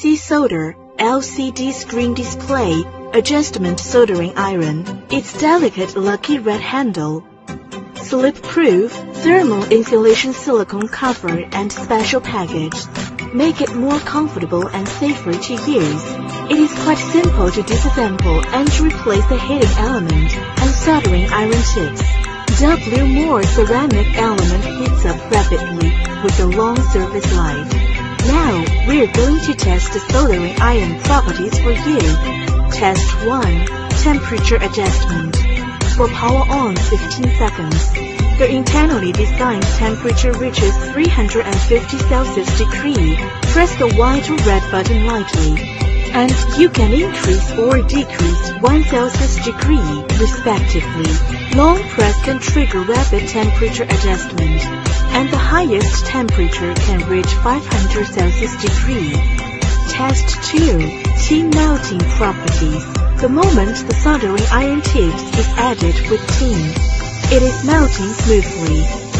PC Solder LCD screen display adjustment soldering iron. Its delicate lucky red handle, slip-proof thermal insulation silicone cover and special package make it more comfortable and safer to use. It is quite simple to disassemble and to replace the heating element and soldering iron tips. W Moore ceramic element heats up rapidly with a long service life. Now, we're going to test the soldering iron properties for you. Test 1. Temperature adjustment. For power on 15 seconds. The internally designed temperature reaches 350 Celsius degree. Press the white or red button lightly, and you can increase or decrease 1 Celsius degree, respectively. Long press can trigger rapid temperature adjustment, and the highest temperature can reach 500 Celsius degree. Test 2. Tin melting properties. The moment the soldering iron tips is added with tin, it is melting smoothly.